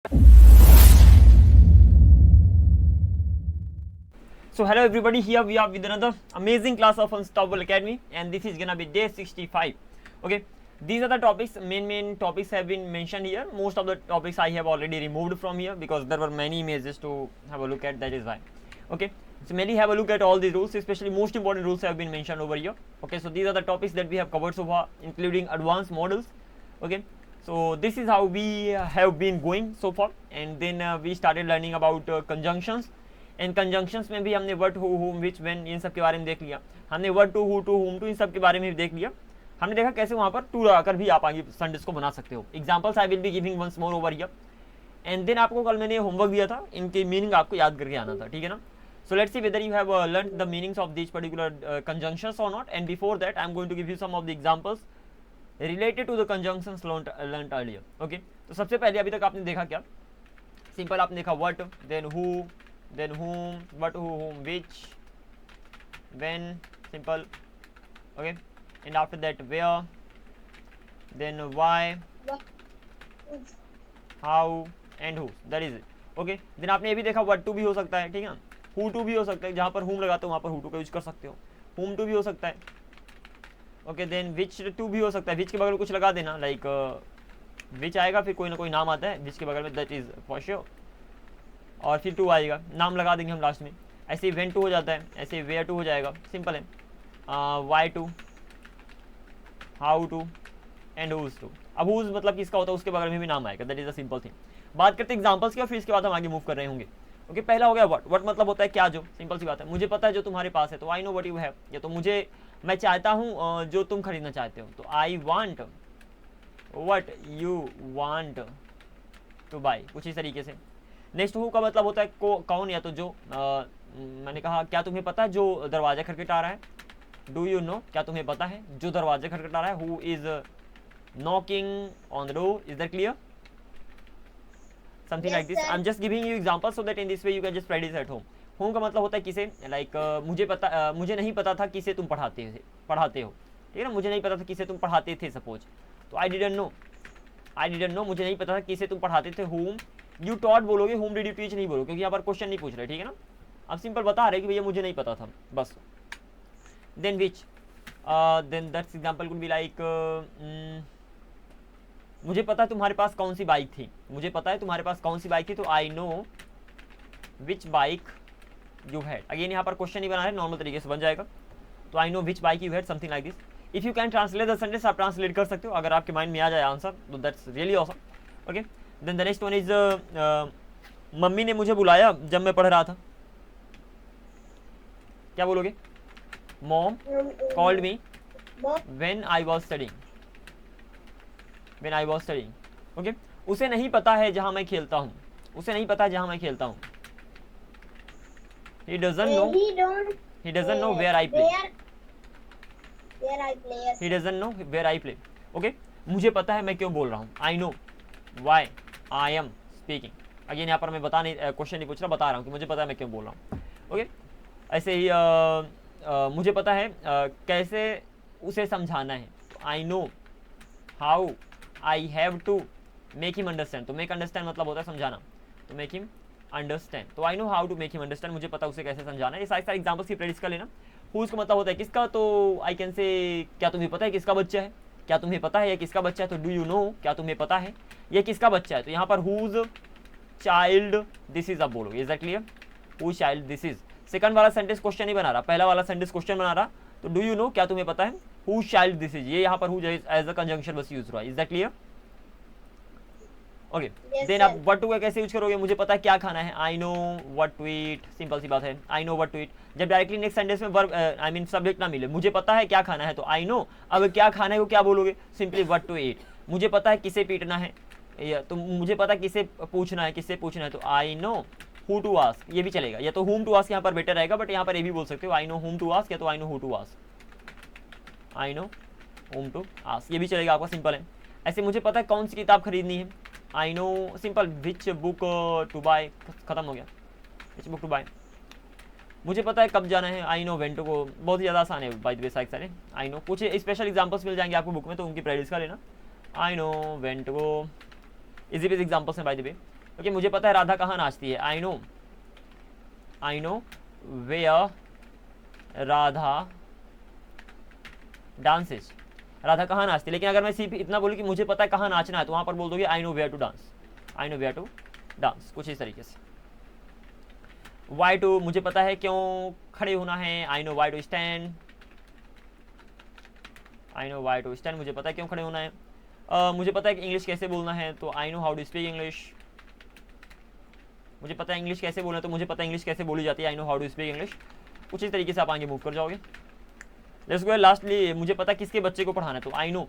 So hello everybody, here we are with another amazing class of Unstoppable Academy, and this is gonna be day 65. Okay, these are the topics, main topics have been mentioned here. Most of the topics I have already removed from here because there were many images to have a look at, that is why. Okay, so mainly have a look at all these rules, especially most important rules have been mentioned over here. Okay, so these are the topics that we have covered so far, including advanced models. Okay, so this is how we have been going so far, and then we started learning about conjunctions. And conjunctions में भी हमने word who हुम विच when in सब के बारे में देख लिया, हमने word to who to whom to इन सब के बारे में भी देख लिया. हमने देखा कैसे वहाँ पर टू लगाकर भी आप आगे सेंटेंस को बना सकते हो. Examples I will be giving once more over here. And then आपको कल मैंने होमवर्क दिया था, इनके मीनिंग आपको याद करके आना था, ठीक है ना. So let's see whether you have learn the meanings of this particular conjunctions or not. And before that I am going to give you some of the examples related to the conjunctions learned earlier. Okay, तो सबसे पहले अभी तक आपने देखा क्या, simple आपने देखा what, then who, then whom, what, who, whom, which, when, simple. Okay, and after that where, then why, how and who, that is it. Okay, then आपने ये भी देखा what to भी हो सकता है, ठीक है, who to भी हो सकता है, जहाँ पर whom लगाते हो वहाँ पर who to का यूज कर सकते हो, whom to भी हो सकता है. ओके, देन which to भी हो सकता है, which के बगल में कुछ लगा देना, लाइक which आएगा फिर कोई ना कोई नाम आता है which के बगल में, that is for sure, और फिर टू आएगा, नाम लगा देंगे हम लास्ट में. ऐसे वेन टू हो जाता है, ऐसे वेयर टू हो जाएगा, सिंपल है. Why to, how to and whose to. अब हुज मतलब किसका होता है, उसके बगल में भी नाम आएगा, that is a simple thing. बात करते हैं एग्जांपल्स की और फिर इसके बाद हम आगे मूव कर रहे होंगे. ओके, पहला हो गया व्हाट. व्हाट मतलब होता है क्या, जो सिंपल सी बात है, मुझे पता है जो तुम्हारे पास है, तो I know what you have. या तो मुझे, मैं चाहता हूँ जो तुम खरीदना चाहते हो, तो I want what you want to buy, कुछ इस तरीके से. नेक्स्ट हु का मतलब होता है कौन, या तो जो, मैंने कहा क्या तुम्हें पता है जो दरवाजा खटखटा रहा है, डू यू नो, क्या तुम्हें पता है जो दरवाजा खटखटा रहा है, who is knocking on the door, is that clear, something like this. I am just giving you example so that in this way you can just practice at home. Home का मतलब होता है किसे, लाइक मुझे नहीं पता था किसे तुम पढ़ाते हो, ठीक है ना, मुझे नहीं पता था किसे तुम पढ़ाते थे सपोज, तो आई डिडंट नो, मुझे नहीं पता था किसे तुम पढ़ाते थे. होम यू टॉट बोलोगे, होम डिड यू टीच नहीं बोलो, क्योंकि यहाँ पर क्वेश्चन नहीं पूछ रहे, ठीक है ना. अब सिंपल बता रहे कि भैया मुझे नहीं पता था, बस. Then which, then that's example could be like, मुझे पता है तुम्हारे पास कौन सी बाइक थी, मुझे पता है तुम्हारे पास कौन सी बाइक थी, तो I know which bike you had. Again यहाँ पर क्वेश्चन नहीं बना रहे, नॉर्मल तरीके से बन जाएगा, तो I know which bike you had, something like this. If you can translate the sentence, आप ट्रांसलेट कर सकते हो, अगर आपके माइंड में आ जाए आंसर, तो that's really awesome. Okay, then the next one is, mummy ने मुझे बुलाया जब मैं पढ़ रहा था, क्या बोलोगे, mom called me when I was studying, okay. उसे नहीं पता है जहां मैं खेलता हूं, he doesn't know where I play, okay. मुझे पता है मैं क्यों बोल रहा हूँ, आई know Y I am speaking. Again यहाँ पर मैं क्वेश्चन नहीं पूछ रहा, बता रहा हूँ कि मुझे पता है मैं क्यों बोल रहा हूँ. ओके, ऐसे ही मुझे पता है कैसे उसे समझाना है, I know how I have to make him understand. तो मेक अंडरस्टैंड मतलब होता है समझाना, तो मेक हिम अंडरस्टैंड, तो I know how to make him understand, मुझे पता उसे कैसे समझाना है. ये सारे एग्जाम्पल्स की प्रैक्टिस कर लेना. हुज का मतलब होता है किसका, तो आई कैन से क्या तुम्हें पता है किसका बच्चा है, क्या तुम्हें पता है ये किसका बच्चा है, तो डू यू नो, क्या तुम्हें पता है ये किसका बच्चा है, तो यहाँ पर हुज चाइल्ड दिस इज. अब बोलो, is that clear, whose child this is. Second वाला सेंटेंस क्वेश्चन नहीं बना रहा, पहला वाला सेंटेंस क्वेश्चन बना रहा, तो डू यू नो, क्या तुम्हें पता है, हुज चाइल्ड दिस इज, ये यहाँ पर हुज एज अ कंजंक्शन बस यूज हुआ, is that clear. Okay, then आप व्हाट टू का कैसे यूज करोगे, मुझे पता है क्या खाना है, I know what to eat, simple सी बात है, I know what to eat. जब डायरेक्टली नेक्स्ट सेंटेंस में वर्ब आई मीन सब्जेक्ट ना मिले, मुझे पता है क्या खाना है, तो आई नो. अब क्या खाना है को क्या बोलोगे, सिंपली व्हाट टू ईट. मुझे पता है किसे पीटना है, या तो मुझे पता है किसे पूछना है, तो I know who to ask, ये भी चलेगा, या तो हुम टू आस्क यहाँ पर बेटर रहेगा, बट यहाँ पर ये भी बोल सकते हो, I know whom to ask, या तो I know who to ask, I know whom to ask, ये भी चलेगा आपका, सिंपल है. ऐसे मुझे पता है कौन सी किताब खरीदनी है, I know simple which book to buy, खत्म हो गया, विच बुक टू बाय. मुझे पता है कब जाना है, I know when to go, बहुत ही ज़्यादा आसान है बाय द वे सारे. आई नो कुछ स्पेशल एग्जांपल्स मिल जाएंगे आपको बुक में, तो उनकी प्रैक्टिस कर लेना. I know when to go, easy base examples हैं बाय द वे. ओके, मुझे पता है राधा कहाँ नाचती है, I know where Radha dances, Radha कहाँ नाचती है। लेकिन अगर मैं सिर्फ इतना बोलूँ कि मुझे पता है कहाँ नाचना है, तो वहाँ पर बोल दोगे I know where to dance, I know where to dance, कुछ इस तरीके से। वाई टू, मुझे पता है क्यों खड़े होना है, I know why to stand, I know why to stand, मुझे पता है क्यों खड़े होना है। मुझे पता है कि इंग्लिश कैसे बोलना है, तो I know how to speak English, मुझे पता है इंग्लिश कैसे बोलना है, तो मुझे पता है इंग्लिश कैसे बोली जाती है, I know how to speak English. कुछ इस तरीके से आप आगे मूव कर जाओगे। लेट्स गो लास्टली, मुझे पता है किसके बच्चे को पढ़ाना है, तो I know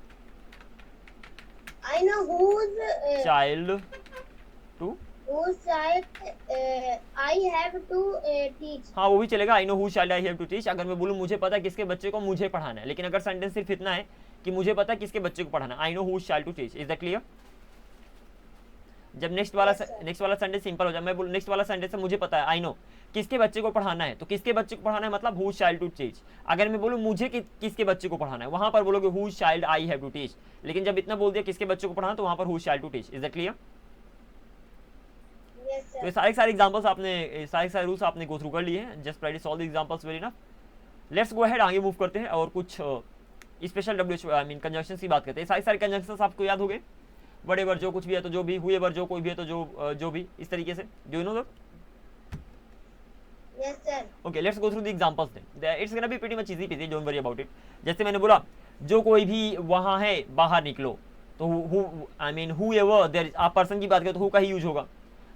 whose child to, child I have to teach. हाँ वो भी चलेगा, I know who child I have to teach. अगर मैं बोलूँ मुझे पता है किसके बच्चे को मुझे पढ़ाना है, लेकिन अगर सेंटेंस सिर्फ इतना है कि मुझे पता है किसके बच्चे को पढ़ाना है, I know who child to teach, is that clear. जब नेक्स्ट वाला सेंटेंस सिंपल हो जाए, मैं बोलूँ नेक्स्ट वाला सेंटेंस है मुझे पता है, आई नो किसके बच्चे को पढ़ाना है, तो किसके बच्चे को पढ़ाना है मतलब हु चाइल्ड टू टीच। अगर मैं बोलूँ मुझे किसके बच्चे को पढ़ाना है, वहां पर बोलोगे who child I have to teach. लेकिन जब इतना बोल दिया किसके बच्चे को पढ़ाना, तो वहां पर who child to teach, is that clear. तो सारे एग्जांपल्स आपने, सारे रूल्स आपने गो थ्रू कर लिए हैं। Just practice all the examples very enough. Let's go ahead, आगे मूव करते हैं और कुछ special W I mean conjunctions की बात करते हैं। सारे कंजंक्शंस आपको याद हो गए, व्हाटएवर जो कुछ भी है तो जो भी, हुएवर जो कोई भी है तो जो भी, इस तरीके से, do you know that? Yes sir. Okay, let's go through the examples then. It's gonna be pretty much easy peasy, don't worry about it. जैसे मैंने बोला जो कोई भी वहाँ है बाहर निकलो, तो I mean whoever there is, आप पर्सन की बात करें तो who का ही यूज होगा,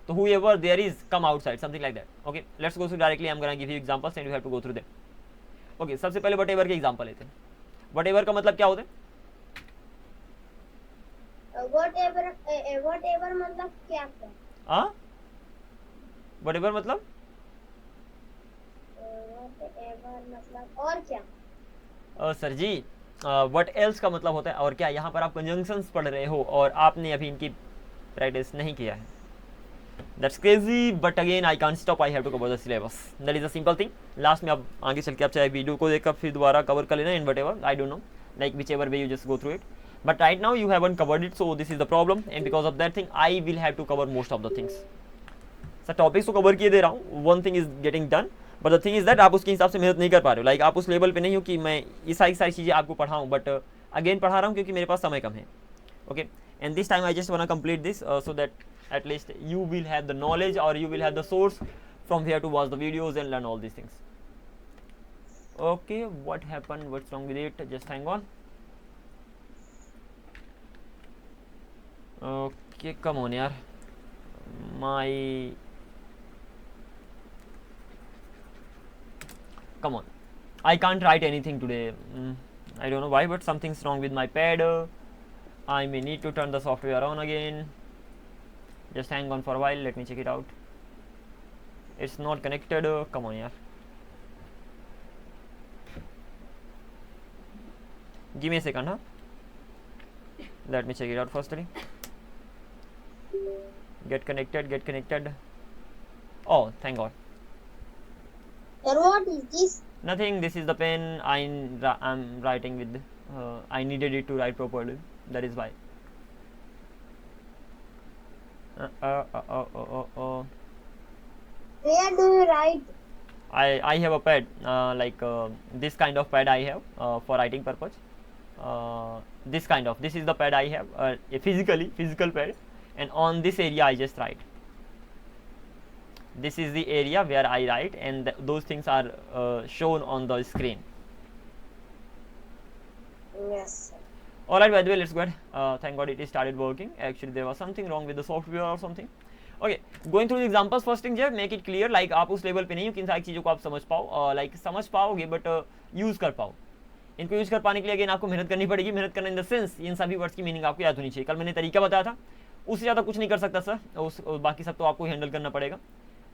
तो whoever there is come outside, something like that. Okay, let's go through directly. I'm gonna give you examples and you have to go through them. Okay, सबसे पहले whatever के एग्जाम्पल लेते हैं। whatever का मतलब क्या होता है? whatever मतलब क्या क्या? हाँ, whatever मतलब whatever मतलब और क्या? सर जी व्हाट एल्स का मतलब होता है और क्या। यहाँ पर आप कंजंक्शंस पढ़ रहे हो और आपने अभी इनकी प्रैक्टिस नहीं किया है। That's crazy, but again I can't stop, I have to cover the syllabus, that is a simple thing. Last में आप आगे चल के आप चाहे वीडियो को देखकर फिर दोबारा कवर कर लेना in whatever, I don't know, like whichever way you just go through it, but right now you haven't covered it, so this is the problem and because of that thing I will have to cover most of the things. Sir topics तो cover किए दे रहा हूँ, one thing is getting done, but the thing is that आप उसके हिसाब से मेहनत नहीं कर पा रहे हो। लाइक आप उस लेवल पे नहीं हो कि मैं ये सारी चीज़ें आपको पढ़ाऊँ, बट अगेन पढ़ा रहा हूँ क्योंकि मेरे पास समय कम है। Okay, and this time I just want to complete this so that at least you will have the knowledge or you will have the source from where to watch the videos and learn all these things. Okay, what happened, what's wrong with it, just hang on. Okay, come on yaar, come on, I can't write anything today. I don't know why, but something's wrong with my pad. I may need to turn the software on again. Just hang on for a while, let me check it out. It's not connected, come on yaar, give me a second, let me check it out firstly. Get connected. Oh, thank god. Sir, what is this? Nothing, this is the pen I'm writing with. I needed it to write properly, that is why. Where do you write? I have a pad, like this kind of pad I have for writing purpose. This is the pad I have, a physical pad, and on this area I just write. This is the area where I write, and those things are shown on the screen. Yes sir. Alright, by the way, let's go ahead. Thank god it started working. Actually there was something wrong with the software or something. Okay, going through the examples, first thing just make it clear, like आप उस level पे नहीं हो कि इन सारी चीज़ों को आप समझ पाओ, like समझ पाओगे बट यूज़ कर पाओ। इनको यूज़ कर पाने के लिए अगेन आपको मेहनत करनी पड़ेगी। मेहनत करना इन द सेंस इन सभी वर्ड्स की मीनिंग आपको याद होनी चाहिए। कल मैंने तरीका बताया था, उससे ज़्यादा कुछ नहीं कर सकता सर, उस बाकी सब तो आपको हैंडल करना पड़ेगा।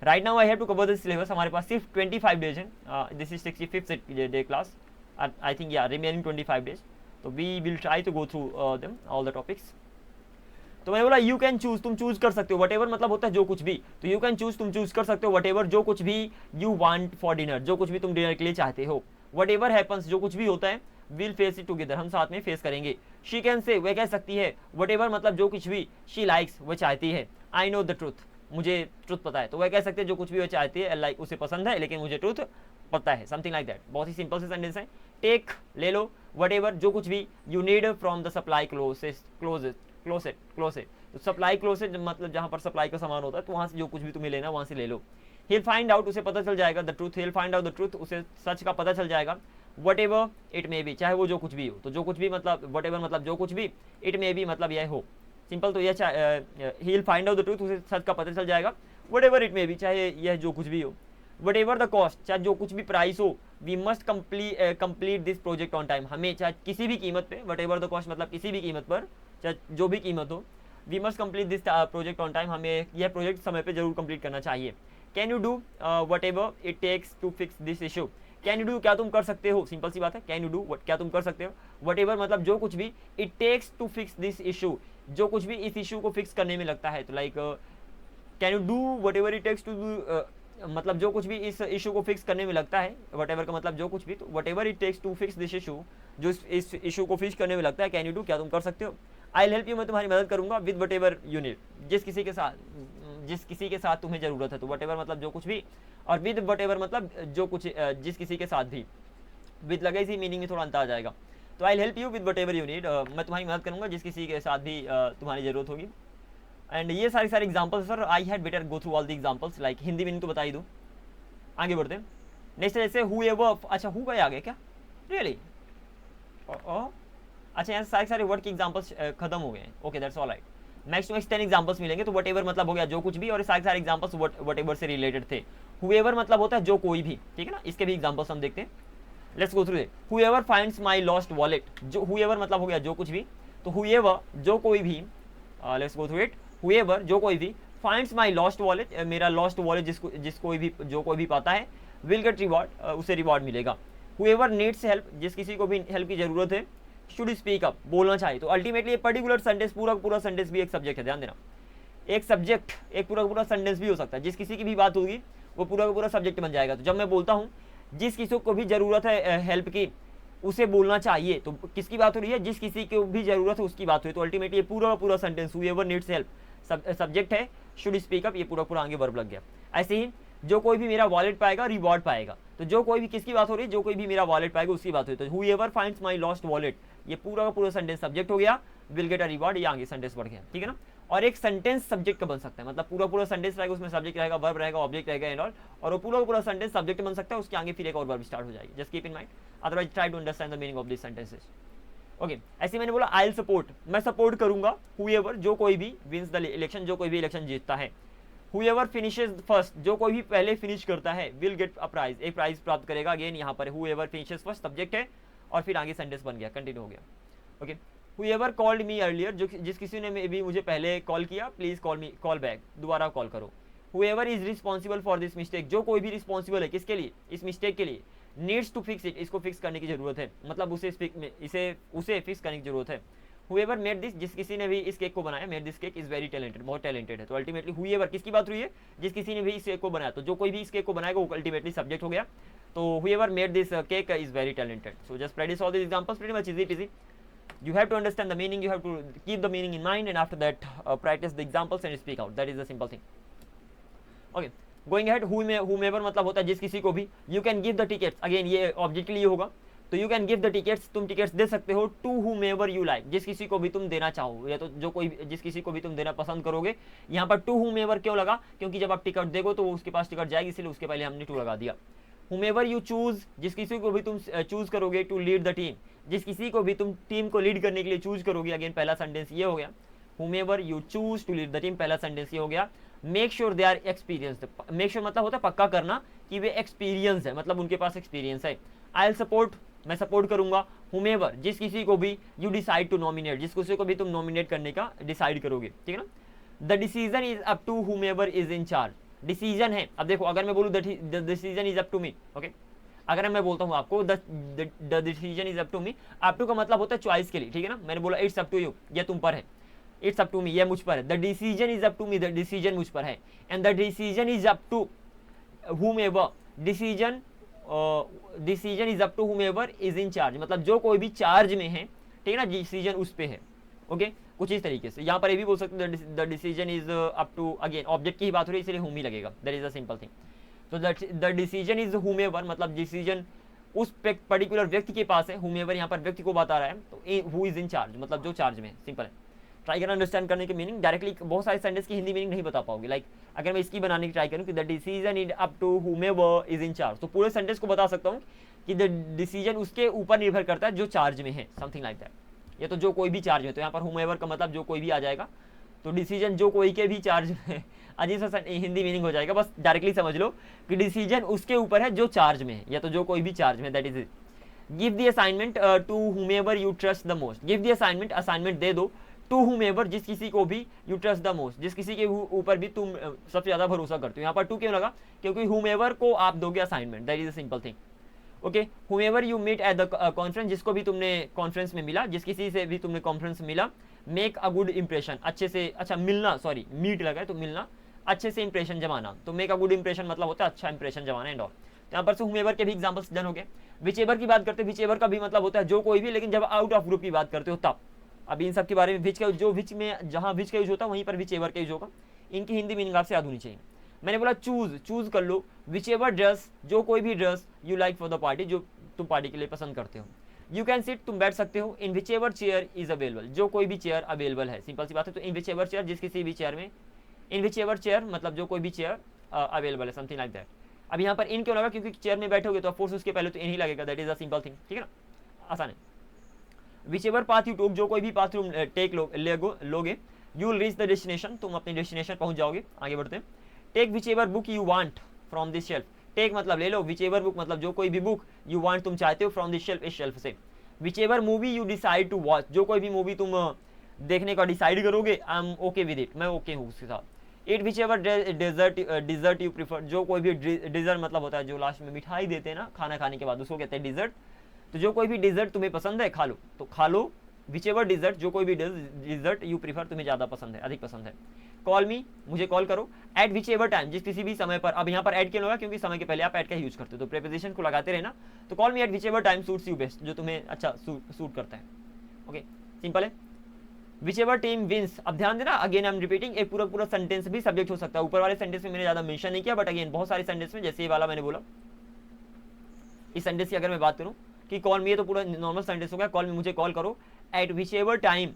Right now I have to cover this syllabus. हमारे पास सिर्फ 25 डेज हैं, this is 65th day class, I think या रिमेनिंग 25 डेज, तो we will try to go through them all the topics. तो मैंने बोला यू कैन चूज, तुम चूज कर सकते हो, वट मतलब होता है जो कुछ भी, तो यू कैन चूज, तुम चूज कर सकते हो वट जो कुछ भी यू वांट फॉर डिनर, जो कुछ भी तुम डिनर के लिए चाहते हो। वट एवर हैपन्स, जो कुछ भी होता है, विल फेस इट टुगेदर, हम साथ में फेस करेंगे। शी कैन से, वह कह सकती है, वट मतलब जो कुछ भी, शी लाइक्स, वह चाहती है, आई नो द ट्रूथ, मुझे ट्रुथ पता है। तो वह कह सकते हैं जो कुछ भी वो चाहती है, लाइक उसे पसंद है लेकिन मुझे ट्रूथ पता है, समथिंग लाइक दैट। बहुत ही सिंपल से सेंटेंस है। टेक ले लो, वट जो कुछ भी, you need from the supply closet. तो सप्लाई क्लोसेट मतलब जहाँ पर सप्लाई का सामान होता है, तो वहाँ से जो कुछ भी तुम्हें लेना वहाँ से ले लो। he'll find out, उसे पता चल जाएगा, the truth, he'll find out the truth, उसे सच का पता चल जाएगा, whatever it may be, चाहे वो जो कुछ भी हो। तो जो कुछ भी मतलब whatever मतलब जो कुछ भी, it may be मतलब यह हो, सिंपल। तो यह he'll find out the truth, उसे सच का पता चल जाएगा, whatever it may be, चाहे यह जो कुछ भी हो, whatever the cost, चाहे जो कुछ भी प्राइस हो, we must complete this project on time, हमें चाहे किसी भी कीमत पे, whatever the cost मतलब किसी भी कीमत पर, चाहे जो भी कीमत हो, we must complete this project on time, हमें यह प्रोजेक्ट समय पे जरूर कंप्लीट करना चाहिए। Can you do whatever it takes to fix this issue, can you do क्या तुम कर सकते हो, सिंपल सी बात है, कैन यू डू क्या तुम कर सकते हो, whatever मतलब जो कुछ भी, it takes to fix this issue, जो कुछ भी इस इशू को फिक्स करने में लगता है। तो like can you do whatever it takes to do, मतलब जो कुछ भी इस इशू को फिक्स करने में लगता है, whatever का मतलब जो कुछ भी, तो whatever it takes to fix this issue, जो इस इशू को फिक्स करने में लगता है, कैन यू डू क्या तुम कर सकते हो। आई हेल्प यू, मैं तुम्हारी मदद करूंगा, विद whatever you need, जिस किसी के साथ तुम्हें जरूरत है। तो whatever मतलब जो कुछ भी, और विद whatever मतलब जो कुछ जिस किसी के साथ भी, विद लगे इसी मीनिंग में थोड़ा अंतर आ जाएगा। तो I help you with whatever you need, मैं तुम्हारी मदद करूंगा जिस किसी के साथ भी तुम्हारी जरूरत होगी। एंड ये सारे examples sir, I had better go through all the examples, like Hindi में तो बता ही दूँ। आगे बढ़ते हैं। नेक्स्ट जैसे whoever, अच्छा हु गए आगे क्या, रियली अच्छा यहाँ सारे वर्ड के एग्जाम्पल्स खत्म हो गए हैं। Okay that's all right, max to max 10 examples मिलेंगे। तो वट एवर मतलब हो गया जो कुछ भी, और सारे एग्जाम्पल्स वट एवर से रिलेटेड थे। हुएवर मतलब होता है जो कोई भी, ठीक है ना। इसके भी एग्जाम्पल्स हम देखते हैं, let's go through it. Whoever finds my lost wallet, जो हुएवर मतलब हो गया जो कुछ भी, तो हुएवर जो कोई भी, let's go through it. Whoever जो कोई भी, फाइंड्स माई लॉस्ट वॉलेट, मेरा लॉस्ट वॉलेट जो कोई भी पाता है, विल गेट रिवॉर्ड, उसे रिवॉर्ड मिलेगा। हुएवर नीड्स हेल्प, जिस किसी को भी हेल्प की जरूरत है, शुड स्पीक अप, बोलना चाहिए। तो अल्टीमेटली ये पर्टिकुलर सेंटेंस, पूरा सेंटेंस भी एक सब्जेक्ट है, ध्यान देना। एक सब्जेक्ट, एक पूरा सेंटेंस भी हो सकता है। जिस किसी की भी बात होगी वो पूरा सब्जेक्ट बन जाएगा। तो जब मैं बोलता हूँ जिस किसी को भी जरूरत है हेल्प की, उसे बोलना चाहिए, तो किसकी बात हो रही है, जिस किसी को भी जरूरत है उसकी बात हो रही है। तो अल्टीमेटली ये पूरा sentence whoever needs help subject है, शुड स्पीक अप ये पूरा आगे वर्ब लग गया। ऐसे ही जो कोई भी मेरा वॉलेट पाएगा रिवॉर्ड पाएगा। तो जो कोई भी, किसकी बात हो रही है, जो कोई भी मेरा वॉलेट पाएगा उसकी बात हो रही है। तो whoever finds my lost wallet, ये पूरा सेंटेंस सब्जेक्ट हो गया, विल गेट अ रिवॉर्ड, ये आगे सेंटेंस बढ़ गया, ठीक है ना। और एक सेंटेंस सब्जेक्ट का बन सकता है, मतलब पूरा सेंटेंस रहेगा, उसमें सब्जेक्ट रहेगा, वर्ब रहेगा, ऑब्जेक्ट रहेगा एंड ऑल, और वो पूरा सेंटेंस सब्जेक्ट बन सकता है, उसके आगे फिर एक और वर्ब स्टार्ट हो जाएगी। Just keep in mind, otherwise try to understand the meaning of this sentences. Okay, ऐसे मैंने बोला आई विल सपोर्ट, मैं सपोर्ट करूंगा, हुएवर जो कोई भी, विंस द इलेक्शन जो कोई भी इलेक्शन जीतता है। हुएवर फिनिशेस फर्स्ट, जो कोई भी पहले फिनिश करता है, विल गेट अ प्राइज, एक प्राइज प्राप्त करेगा। अगेन यहाँ पर हुएवर फिनिशेस फर्स्ट सब्जेक्ट है, और फिर आगे सेंटेंस बन गया, कंटिन्यू हो गया। Okay, whoever called me earlier, जो जिस किसी ने भी मुझे पहले कॉल किया, प्लीज कॉल बैक, दोबारा कॉल करो। Whoever is responsible for this mistake, जो कोई भी रिस्पॉन्सिबल है किसके लिए, इस मिस्टेक के लिए, नीड्स टू फिक्स इट, इसको फिक्स करने की जरूरत है, मतलब उसे फिक्स करने की जरूरत है। हुएवर मेड दिस, जिस किसी ने भी इस केक को बनाया, made this cake is very talented, बहुत टैलेंटेड है। तो अल्टीमेटली हुएवर किसकी बात हुई है, जिस किसी ने भी इस केक को बनाया। तो जो कोई भी इस केक को बनाएगा वो अल्टीमेटली सब्जेक्ट हो गया। तो whoever made this cake is very talented. So just practice all this examples, pretty much easy peasy. You have to understand the meaning, you have to keep the meaning in mind, and after that practice the examples and speak out. That is the simple thing. Okay, going ahead, whomever मतलब होता है जिस किसी को भी। You can give the tickets, again ये object के लिए होगा। तो you can give the tickets, तुम टिकट्स दे सकते हो, to whomever you like, जिस किसी को भी तुम देना चाहो, या तो जो कोई जिस किसी को भी तुम देना पसंद करोगे। यहाँ पर to whomever क्यों लगा, क्योंकि जब आप टिकट देखो तो उसके पास टिकट जाएगी, इसलिए उसके पहले हमने to लगा दिया। whomever you choose, जिस किसी को भी तुम चूज करोगे, to lead the team, जिस किसी को भी तुम टीम को लीड करने के लिए चूज करोगे। अगेन पहला सेंटेंस ये हो गया, whomever you choose to lead the team, पहला सेंटेंस ये हो गया। Make sure they are experienced, make sure मतलब होता है पक्का करना कि वे एक्सपीरियंस है, मतलब उनके पास एक्सपीरियंस है। आई विल सपोर्ट, मैं सपोर्ट करूंगा। whomever जिस किसी को भी, you decide to nominate, जिस किसी को भी तुम नॉमिनेट करने का डिसाइड करोगे, ठीक है ना। The decision is up to whomever is in charge, decision है। अब देखो अगर मैं बोलूँ the decision is up to me, okay, अगर मैं बोलता हूँ आपको the decision is up to me, up to का मतलब होता है चॉइस के लिए, ठीक है ना। मैंने बोला इट्स अप टू यू, ये तुम पर है, इट्स अप टू मी ये मुझ पर है। The decision is up to me, the decision मुझ पर है। And the decision is up to whomever, decision is up to whomever is in charge, मतलब जो कोई भी चार्ज में है, ठीक है ना, डिसीजन उस पे है। ओके, कुछ इस तरीके से। यहाँ पर ये भी बोल सकते हैं the decision is up to, again object की ही बात हो रही है इसलिए whom ही लगेगा, that is a simple thing. तो द डिसीजन इज whomever, मतलब डिसीजन उस पर्टिकुलर व्यक्ति के पास है, whomever यहाँ पर व्यक्ति को बता रहा है, तो हु इज इन चार्ज मतलब जो चार्ज में है, सिंपल है। ट्राई करना अंडरस्टैंड करने की मीनिंग, डायरेक्टली बहुत सारे सेंटेंस की हिंदी मीनिंग नहीं बता पाओगे। लाइक अगर मैं इसकी बनाने की ट्राई करूँ कि the decision is up to whomever is in charge, तो पूरे सेंटेंस को बता सकता हूँ कि द डिसीजन उसके ऊपर निर्भर करता है जो चार्ज में है, समथिंग लाइक दैट। ये तो जो कोई भी चार्ज में, तो यहाँ पर whomever का मतलब जो कोई भी आ जाएगा, तो डिसीजन जो कोई के भी चार्ज में, अजीब सा हिंदी मीनिंग हो जाएगा, बस डायरेक्टली समझ लो कि डिसीजन उसके ऊपर है जो चार्ज में है, या तो जो कोई भी चार्ज में, that is it. Give the assignment to whomever you trust the most, give the assignment, assignment दे दो, टू whomever जिस किसी को भी यू ट्रस्ट द मोस्ट, जिस किसी के ऊपर भी तुम सबसे ज्यादा भरोसा करते हो। यहाँ पर टू क्यों लगा, क्योंकि whomever को आप दोगे assignment, that is a simple thing. Okay, whomever you meet at the conference, जिसको भी तुमने कॉन्फ्रेंस में मिला, जिस किसी से भी तुमने कॉन्फ्रेंस में मिला, मेक अ गुड इंप्रेशन, अच्छे से, अच्छा मिलना, सॉरी मीट लगा है तो मिलना, अच्छे से इंप्रेशन जमाना, तो मेक अ गुड इंप्रेशन मतलब होता है अच्छा इंप्रेशन जमाना एंड ऑल। तो यहाँ पर से whomever के भी एग्जांपल्स डन हो गए। whichever की बात करते हैं, whichever का भी मतलब होता है जो कोई भी, लेकिन जब आउट ऑफ ग्रुप की बात करते हो तब। अभी इन सब के बारे में विच का, जो विच में जहाँ विच का यूज होता है वहीं पर whichever का यूज होगा। इनकी हिंदी मीनिंग आपसे याद होनी चाहिए। मैंने बोला चूज, चूज कर लो, whichever ड्रेस, जो कोई भी dress you like for the party, जो तुम पार्टी के लिए पसंद करते हो। यू कैन सिट, तुम बैठ सकते हो, इन whichever चेयर इज अवेलेबल, जो कोई भी चेयर अवेलेबल है, सिंपल सी बात है। तो इन whichever चेयर, जिस किसी भी चेयर में, इन whichever चेयर मतलब जो कोई भी चेयर अवेलेबल है, समथिंग लाइक दैट। अब यहाँ पर इन क्यों लगा, क्योंकि चेयर में बैठोगे तो ऑफकोर्स उसके पहले तो इन ही लगेगा, that is a simple thing, ठीक है ना, आसान है। whichever पाथ यू टोक, जो कोई भी पाथ तुम टेक लोगे, you will reach the destination, तुम अपने डेस्टिनेशन पहुंच जाओगे। आगे बढ़ते हैं। Take whichever book you want from this shelf, take मतलब ले लो, whichever बुक मतलब जो कोई भी बुक, यू वांट तुम चाहते हो, फ्रॉम दिस शेल्फ, इस शेल्फ से। whichever movie you decide to watch, जो कोई भी मूवी तुम देखने का डिसाइड करोगे, I am okay with it, मैं ओके हूँ उसके साथ। Eat whichever dessert you prefer, जो कोई भी डिजर्ट मतलब होता है जो लास्ट में मिठाई देते हैं ना खाना खाने के बाद, उसको कहते हैं डिजर्ट। तो जो कोई भी डिजर्ट तुम्हें पसंद है खा लो, तो खा लो whichever डिजर्ट, जो कोई भी डिजर्ट यू प्रीफर, तुम्हें ज़्यादा पसंद है, अधिक पसंद है। कॉल मी, मुझे कॉल करो, एट whichever टाइम, जिस किसी भी समय पर। अब यहाँ पर एट क्यों होगा, क्योंकि समय के पहले आप एट का यूज करते हो, तो प्रीपोजिशन को लगाते रहना। तो call me at whichever time suits you best, जो तुम्हें अच्छा सूट करता है। ओके, सिंपल है। whichever टीम विंस, अब ध्यान देना, अगेन आई एम रिपीटिंग, एक पूरा पूरा सेंटेंस भी सब्जेक्ट हो सकता है। ऊपर वाले सेंटेंस में मैंने ज़्यादा मेंशन नहीं किया, बट अगेन बहुत सारे सेंटेंस में, जैसे ये वाला मैंने बोला, इस सेंटेंस की अगर मैं बात करूँ कि कॉल मी, ये तो पूरा नॉर्मल सेंटेंस हो गया, कॉल मी मुझे कॉल करो, at whichever time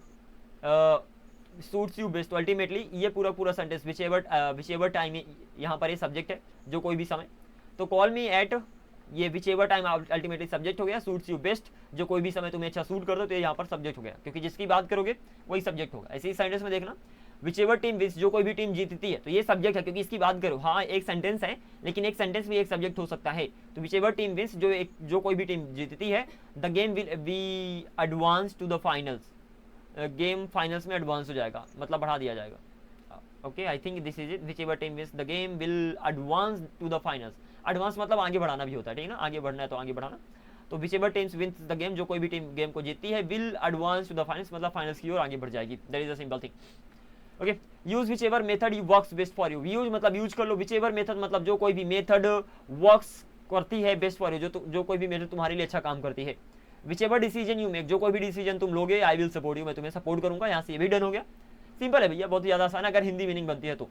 suits you best, तो अल्टीमेटली ये पूरा पूरा सेंटेंस whichever टाइम, यहाँ पर ये सब्जेक्ट है, जो कोई भी समय। तो कॉल मी एट, ये whichever टाइम अल्टीमेटली सब्जेक्ट हो गया, सूट्स यू बेस्ट, जो कोई भी समय तुम्हें अच्छा सूट कर दो, तो ये यहाँ पर सब्जेक्ट हो गया, क्योंकि जिसकी बात करोगे वही सब्जेक्ट होगा। ऐसे ही सेंटेंस में देखना, whichever टीम विंस, जो कोई भी टीम जीतती है, तो ये सब्जेक्ट है, क्योंकि इसकी बात करो, हाँ एक सेंटेंस है, लेकिन एक सेंटेंस भी एक सब्जेक्ट हो सकता है। तो whichever टीम विंस, जो कोई भी टीम जीतती है, the game will be advance to the finals, game finals में एडवांस हो जाएगा, मतलब बढ़ा दिया जाएगा। Okay, I think this is it, whichever team wins the game will advance to the finals. Advance मतलब आगे बढ़ाना भी होता है, ठीक है ना, आगे बढ़ना है तो आगे बढ़ाना। तो whichever teams wins the game, जो कोई भी टीम गेम को जीतती है, will advance to the finals मतलब फाइनल्स की ओर आगे बढ़ जाएगी, that is a simple thing. Okay, use whichever method you works best for you, use मतलब यूज कर लो, whichever मेथड मतलब जो कोई भी मेथड वर्क्स करती है बेस्ट फॉर यू, जो कोई भी मेथड तुम्हारे लिए अच्छा काम करती है। whichever डिसीजन यू मेक, जो कोई भी डिसीजन तुम लोगे, आई विल सपोर्ट यू, मैं तुम्हें सपोर्ट करूंगा। यहाँ से ये भी डन हो गया, सिंपल है भैया, बहुत ज़्यादा आसान है अगर हिंदी मीनिंग बनती है तो।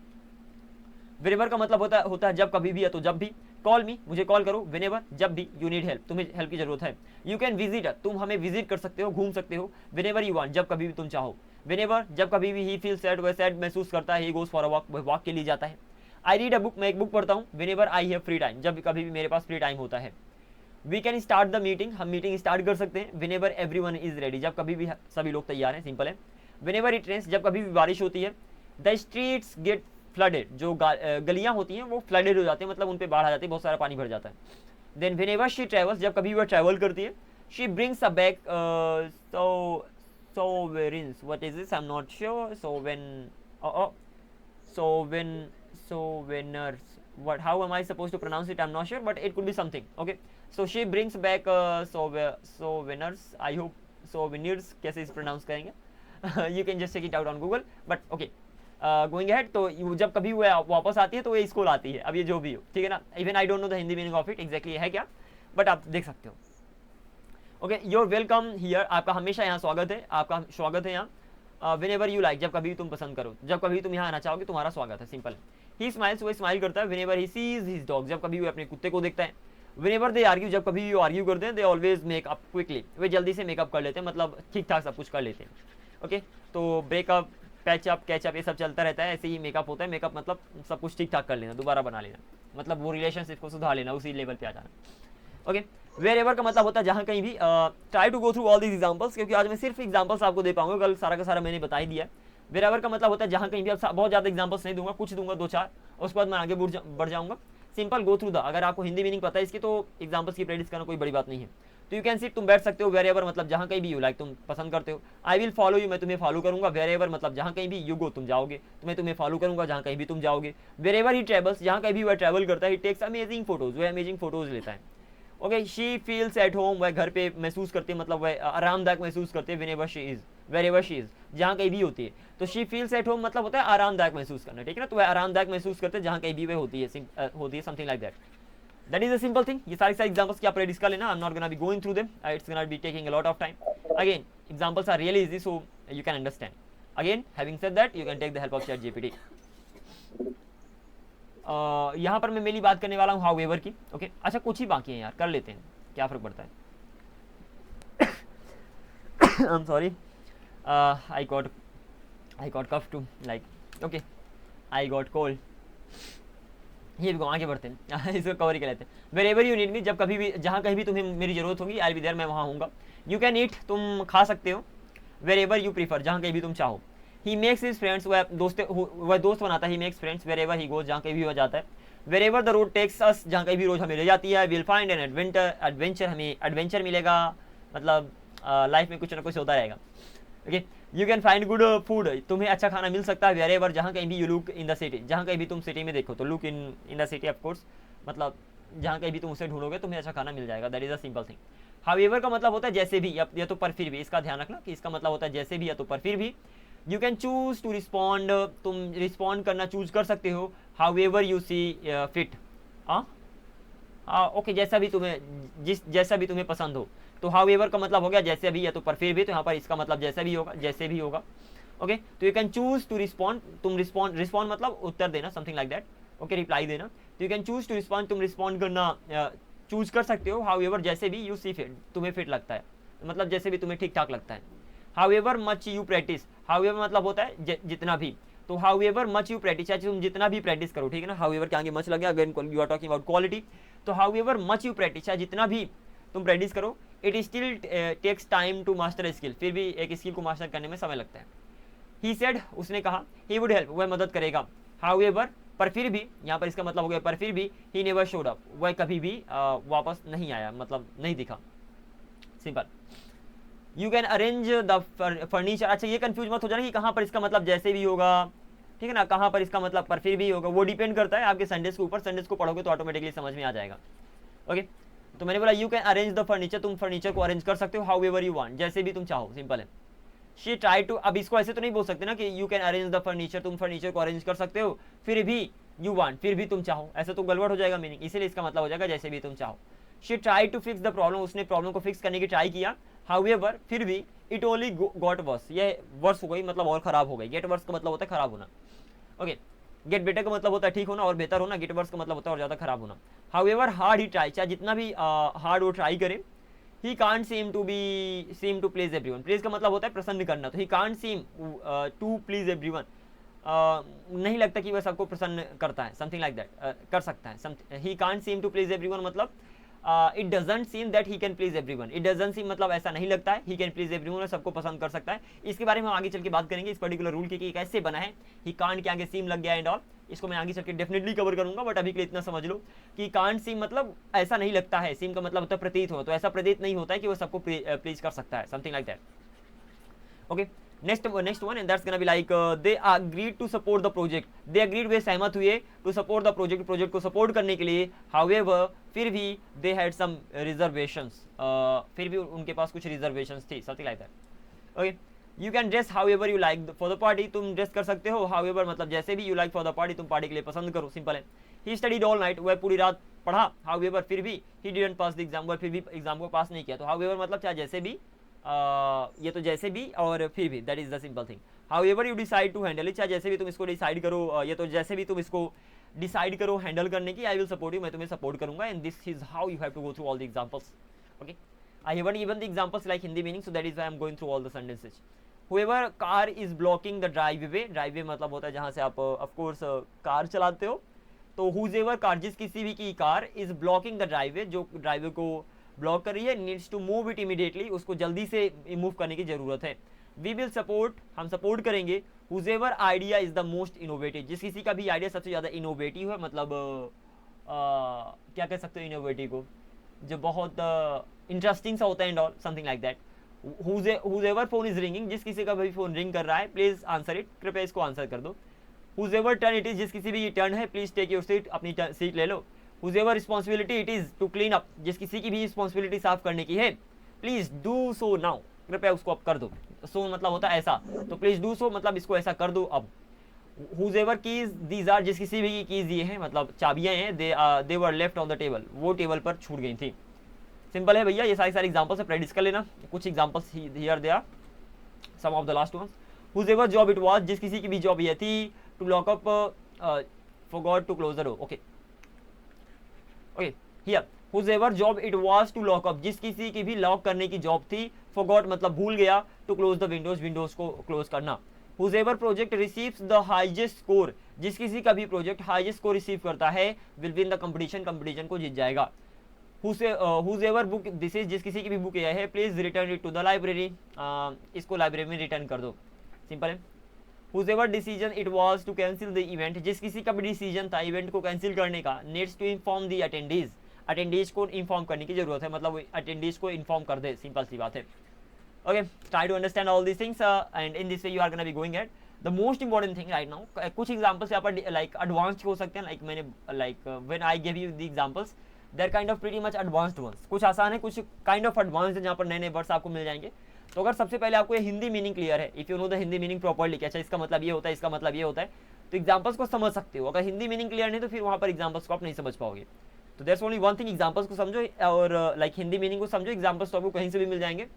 whenever का मतलब होता है जब कभी भी है तो जब भी। कॉल मी, मुझे कॉल करो, whenever जब भी, यू नीड हेल्प, तुम्हें हेल्प की जरूरत है। यू कैन विजिट, तुम हमें विजिट कर सकते हो, घूम सकते हो। whenever यू वांट, जब कभी भी तुम चाहो। whenever जब कभी भी ही फील सैड, वह सैड महसूस करता है, he goes for a walk, वह वॉक के लिए जाता है। आई रीड अ बुक, मैं एक बुक पढ़ता हूँ। whenever I have free time, जब कभी भी मेरे पास फ्री टाइम होता है। We can start the meeting, हम मीटिंग स्टार्ट कर सकते हैं। whenever एवरीवन इज रेडी, जब कभी भी सभी लोग तैयार हैं, सिंपल है। whenever इट रेन्स, जब कभी भी बारिश होती है। द स्ट्रीट्स गेट फ्लडेड, जो गलियां होती हैं वो फ्लडेड हो जाती हैं, मतलब उन पे बाढ़ आ जाती है, बहुत सारा पानी भर जाता है। देन whenever शी ट्रेवल्स, जब कभी वह ट्रैवल करती है। She brings a bag sovereigns, what is this, I'm not sure। souvenirs, what, how am I supposed to pronounce it, I'm not sure, but it could be something। okay, so she brings back souvenirs, I hope souvenirs कैसे इस pronounce करेंगे you can just check it out on Google, but okay, going ahead, तो जब कभी वो वापस आती है तो ये स्कूल आती है। अब ये जो भी हो, ठीक है ना, even I don't know the Hindi meaning of it exactly है क्या, बट आप देख सकते हो। ओके, योर वेलकम हियर, आपका हमेशा यहाँ स्वागत है, आपका स्वागत है यहाँ। वेन एवर यू लाइक, जब कभी तुम पसंद करो, जब कभी तुम यहाँ आना चाहोगे तुम्हारा स्वागत है, सिंपल। ही स्माइल्स, वो स्माइल करता है। When ever he sees his dog, जब कभी वो अपने कुत्ते को देखता है। वेन एवर दे आर्ग्यू, जब कभी वो आर्ग्यू करते हैं, they always make up quickly, वे जल्दी से मेकअप कर लेते हैं, मतलब ठीक ठाक सब कुछ कर लेते हैं। ओके, तो ब्रेकअप, पैचअप, कैचअप ये सब चलता रहता है, ऐसे ही मेकअप होता है। मेकअप मतलब सब कुछ ठीक ठाक कर लेना, दोबारा बना लेना, मतलब वो रिलेशनशिप को सुधार लेना, उसी लेवल पे आ जाना। ओके, वेर एवर का मतलब होता है जहाँ कहीं भी। Try to go through all these examples, क्योंकि आज मैं सिर्फ एग्जाम्पल्स आपको दे पाऊंगा, कल सारा का सारा मैंने बता ही दिया है। वेर एवर का मतलब होता है जहाँ कहीं भी। अब बहुत ज़्यादा एग्जाम्पल्स नहीं दूंगा, कुछ दूंगा 2-4, उसके बाद मैं आगे बढ़ जाऊंगा। सिंपल गो थ्रू द, अगर आपको हिंदी मीनिंग पता है इसकी तो एग्जाम्पल्स की प्रैक्टिस करना कोई बड़ी बात नहीं है। तो यू कैन सिट, तुम बैठ सकते हो। वेर एवर मतलब जहाँ कहीं भी, यू लाइक तुम पसंद करते हो। आई विल फॉलो यू, मैं तुम्हें फॉलो करूंगा। वेर एवर मतलब जहाँ कहीं भी, यू गो तुम जाओगे, तो मैं तुम्हें फॉलो करूंगा जहाँ कहीं भी तुम जाओगे। वेर एवर ही ट्रेवल्स, जहाँ कहीं भी वह ट्रैवल करता है। ही टेक्स अमेजिंग फोटोज, वह अमेजिंग फोटोज लेता है। Okay, she feels at home, वह घर पे महसूस करती है, मतलब वह आरामदायक महसूस करती है। Wherever she is, wherever she is जहाँ कहीं भी होती है। तो शी फील्स एट होम मतलब होता है आरामदायक महसूस करना, ठीक है ना। तो वह आरामदायक महसूस करते हैं जहाँ कहीं भी वह होती है, something like that. That is a simple thing. ये सारी examples की आप practice कर लेना. I'm not gonna be going through them. It's gonna be taking a lot of time. Again, examples are really easy, so you can understand. Again, having said that, you can take the help of ChatGPT. यहाँ पर मैं mainly बात करने वाला हूँ however की. Okay? अच्छा, कुछ ही बाकी है यार, कर लेते हैं, क्या फर्क पड़ता है. I'm sorry. I got cough too. Like, okay, I got cold. ये भी आगे बढ़ते हैं, इसको कवर ही कर लेते हैं. Wherever you need me, जब कभी भी, जहाँ कहीं भी तुम्हें मेरी जरूरत होगी, आई बी देयर, मैं वहाँ हूँगा. यू कैन ईट, तुम खा सकते हो. वेर एवर यू प्रीफर, जहाँ कहीं भी तुम चाहो. ही मेक्स हिज फ्रेंड्स, वह दोस्त बनाता है. He makes friends wherever he goes, जहाँ कहीं भी वह जाता है. Wherever the road takes us, जहाँ कहीं भी रोज हमें ले जाती है. विल फाइंड एन एडवेंचर, हमें एडवेंचर मिलेगा, मतलब लाइफ में कुछ ना कुछ होता रहेगा. Okay, you can find good food, तुम्हें अच्छा खाना मिल सकता है. वेर एवर, जहाँ कहीं भी you look in the city, जहाँ कहीं भी तुम सिटी में देखो, तो look in the city of course, मतलब जहाँ कहीं भी तुम उसे ढूंढोगे तुम्हें अच्छा खाना मिल जाएगा. That is a simple thing. However का मतलब होता है जैसे भी, या तो पर फिर भी. इसका ध्यान रखना कि इसका मतलब होता है जैसे भी या तो पर फिर भी. You can choose to respond, तुम रिस्पॉन्ड करना चूज कर सकते हो. However you see fit, okay, जैसा भी तुम्हें पसंद हो. तो हाउएवर का मतलब हो गया जैसे भी या तो पर फिर भी. तो यहाँ पर इसका मतलब जैसे भी होगा, जैसे भी होगा. ओके, तो you can choose to respond, तुम रिस्पॉन्ड मतलब उत्तर देना, something like that. Okay, reply देना. तो you can choose to respond, तुम रिस्पॉन्ड करना चूज कर सकते हो. हाउएवर जैसे भी यू सी फिट, तुम्हें फिट लगता है, मतलब जैसे भी तुम्हें ठीक ठाक लगता है. However much you practice, however मतलब होता है जितना भी. तो हाउएवर मच यू प्रैक्टिस, चाहे तुम जितना भी प्रैक्टिस करो, ठीक है ना. हाउएवर के आगे मच लग गया, again you are talking about quality. तो हाउएवर मच यू प्रैक्टिस, चाहे जितना भी तुम प्रैक्टिस करो, it still takes time to master skill, फिर भी एक स्किल को मास्टर करने में समय लगता है. ही सेड, उसने कहा. ही वुड हेल्प, वह मदद करेगा. हाउएवर, पर फिर भी, यहाँ पर इसका मतलब हो गया पर फिर भी. ही नेवर शोड अप, वह कभी भी वापस नहीं आया, मतलब नहीं दिखा. Simple. You can arrange the furniture. अच्छा, ये कंफ्यूज मत हो जाना कि कहाँ पर इसका मतलब जैसे भी होगा, ठीक है ना, कहाँ पर इसका मतलब पर फिर भी होगा. वो डिपेंड करता है आपके संडेज के ऊपर. संडेज को पढ़ोगे तो ऑटोमेटिकली समझ में आ जाएगा. ओके, तो मैंने बोला you can arrange the furniture, तुम फर्नीचर को अरेंज कर सकते हो. हाउ एवर यू वांट, जैसे भी तुम चाहो, सिंपल है. शी ट्राई टू, अब इसको ऐसे तो नहीं बोल सकते ना कि you can arrange the furniture, तुम फर्नीचर को अरेंज कर सकते हो, फिर भी यू वांट, फिर भी तुम चाहो, ऐसा तो गड़बड़ हो जाएगा मीनिंग. इसीलिए इसका मतलब हो जाएगा जैसे भी तुम चाहो. She try to fix the problem, उसने प्रॉब्लम को फिक्स करने की ट्राई किया. हाउएवर, फिर भी, इट ओनली गॉट वर्स, ये वर्स हो गई, मतलब और खराब हो गई. गेट वर्स का मतलब होता है खराब होना. ओके, गेट बेटर का मतलब होता है ठीक होना और बेहतर होना. गेट वर्स का मतलब होता है और ज़्यादा खराब होना. हाउएवर हार्ड ही ट्राई, चाहे जितना भी हार्ड वो ट्राई करे. He can't seem to please everyone, please का मतलब होता है प्रसन्न करना. तो he can't seem to please everyone, नहीं लगता कि वह सबको प्रसन्न करता है, समथिंग लाइक दैट, कर सकता है. He can't seem to please everyone मतलब it doesn't seem that he can please everyone. It doesn't seem मतलब ऐसा नहीं लगता है, ही कैन प्लीज एवरीवन, सबको पसंद कर सकता है. इसके बारे में हम आगे चल के बात करेंगे, इस पर्टिकुलर रूल की कि कैसे बना है. ही कांट के आगे सीम लग गया एंड ऑल, इसको मैं आगे चल के डेफिनेटली कवर करूंगा. बट अभी के लिए इतना समझ लो कि कांट सीम मतलब ऐसा नहीं लगता है. सीम का मतलब होता है प्रतीत हो, तो ऐसा प्रतीत नहीं होता है कि वो सबको प्लीज कर सकता है, something like that. Okay, next one, and that's gonna be like they agreed to support the project. they agreed, वे सहमत हुए to support the project को support करने के लिए. however, फिर भी they had some reservations, फिर भी उनके पास कुछ reservations थी, something like that. okay, you can dress however you like for the party, तुम ड्रेस कर सकते हो. however मतलब जैसे भी, you like for the party, तुम पार्टी के लिए पसंद करो, सिंपल है. he studied all night, वह पूरी रात पढ़ा. however फिर भी, he didn't pass the exam, वह फिर भी एग्जाम को पास नहीं किया. तो however मतलब चाहे जैसे भी ये तो जैसे भी और फिर भी, that is the simple thing. However you decide to handle it, चाहे जैसे भी तुम इसको डिसाइड करो, ये तो जैसे भी तुम इसको डिसाइड करो हैंडल करने की, आई विल सपोर्ट यू, मैं तुम्हें सपोर्ट करूंगा, and this is how you have to go through all the examples. Okay, I haven't given the examples like Hindi meaning, so that is why I'm going through all the sentences. Whoever car is blocking the driveway, driveway मतलब होता है जहाँ से आप of course car चलाते हो, तो whoever car, जिस किसी भी की car is blocking the driveway, जो ड्राइवे को ब्लॉक कर रही है, needs to move it immediately, उसको जल्दी से मूव करने की जरूरत है। We will support, हम सपोर्ट करेंगे, whoever idea is the most innovative, जिस किसी का भी आइडिया सबसे ज़्यादा इनोवेटिव है, मतलब क्या कह सकते हो इनोवेटिव को, जो बहुत इंटरेस्टिंग सा होता है and all, something like that. whoever phone is ringing, जिस किसी का भी फोन रिंग कर रहा है, प्लीज आंसर इट, कृपया इसको आंसर कर दो। whoever टर्न इट इज, जिस किसी भी टर्न है, प्लीज टेक योर सीट, अपनी सीट ले लो। whoever responsibility it is to clean up, जिस किसी की भी रिस्पॉन्सिबिलिटी साफ करने की है, प्लीज डू सो नाउ, कृपया उसको अब कर दो। सो मतलब होता है ऐसा, तो प्लीज डू सो मतलब इसको ऐसा कर दो अब। whoever keys these are, जिस किसी भी की कीज ये हैं, मतलब चाबियां हैं, they were left on the table, वो टेबल पर छूट गई थी। सिंपल है भैया, ये सारे एग्जांपल्स से प्रैक्टिस कर लेना। कुछ examples here they are, some of the last ones. whoever job it was, जिस किसी की भी जॉब ये थी, to lock up, forgot to close the door, okay okay here whoever job it was to lock up, जिस किसी की भी लॉक करने की जॉब थी, forgot मतलब भूल गया, to close the windows, Windows को क्लोज करना। whoever project receives the highest score, जिस किसी का भी प्रोजेक्ट हाईएस्ट स्कोर रिसीव करता है, will win the competition, competition को जीत जाएगा। whoever book this is, जिस किसी की भी बुक यह है, please return it to the library, इसको लाइब्रेरी में रिटर्न कर दो, सिंपल है। whoever decision it was to cancel the event, जिस किसी का भी डिसीजन था इवेंट को कैंसिल करने का, needs to inform the attendees, attendees को इन्फॉर्म करने की जरूरत है, मतलब अटेंडीज को इन्फॉर्म कर दे, सिंपल सी बात है। Okay, try to understand all these things, and in this way you are gonna be going ahead. The most important thing right now, कुछ examples यहाँ पर like advanced हो सकते हैं, like मैंने when I gave you the examples, they're kind of pretty much advanced ones. कुछ आसान है, कुछ kind of advanced है, जहाँ पर नए नए वर्ड्स आपको मिल जाएंगे। तो अगर सबसे पहले आपको ये हिंदी मीनिंग क्लियर है, if you know the Hindi meaning properly, कि अच्छा इसका मतलब ये होता है, इसका मतलब ये होता है, तो एग्जाम्पल्स को समझ सकते हो। अगर हिंदी मीनिंग क्लियर नहीं तो फिर वहाँ पर एग्जाम्पल्स को आप नहीं समझ पाओगे। तो there's only one thing, examples को समझो और लाइक हिंदी मीनिंग को समझो, एग्जाम्पल्स तो आपको कहीं से भी मिल जाएंगे।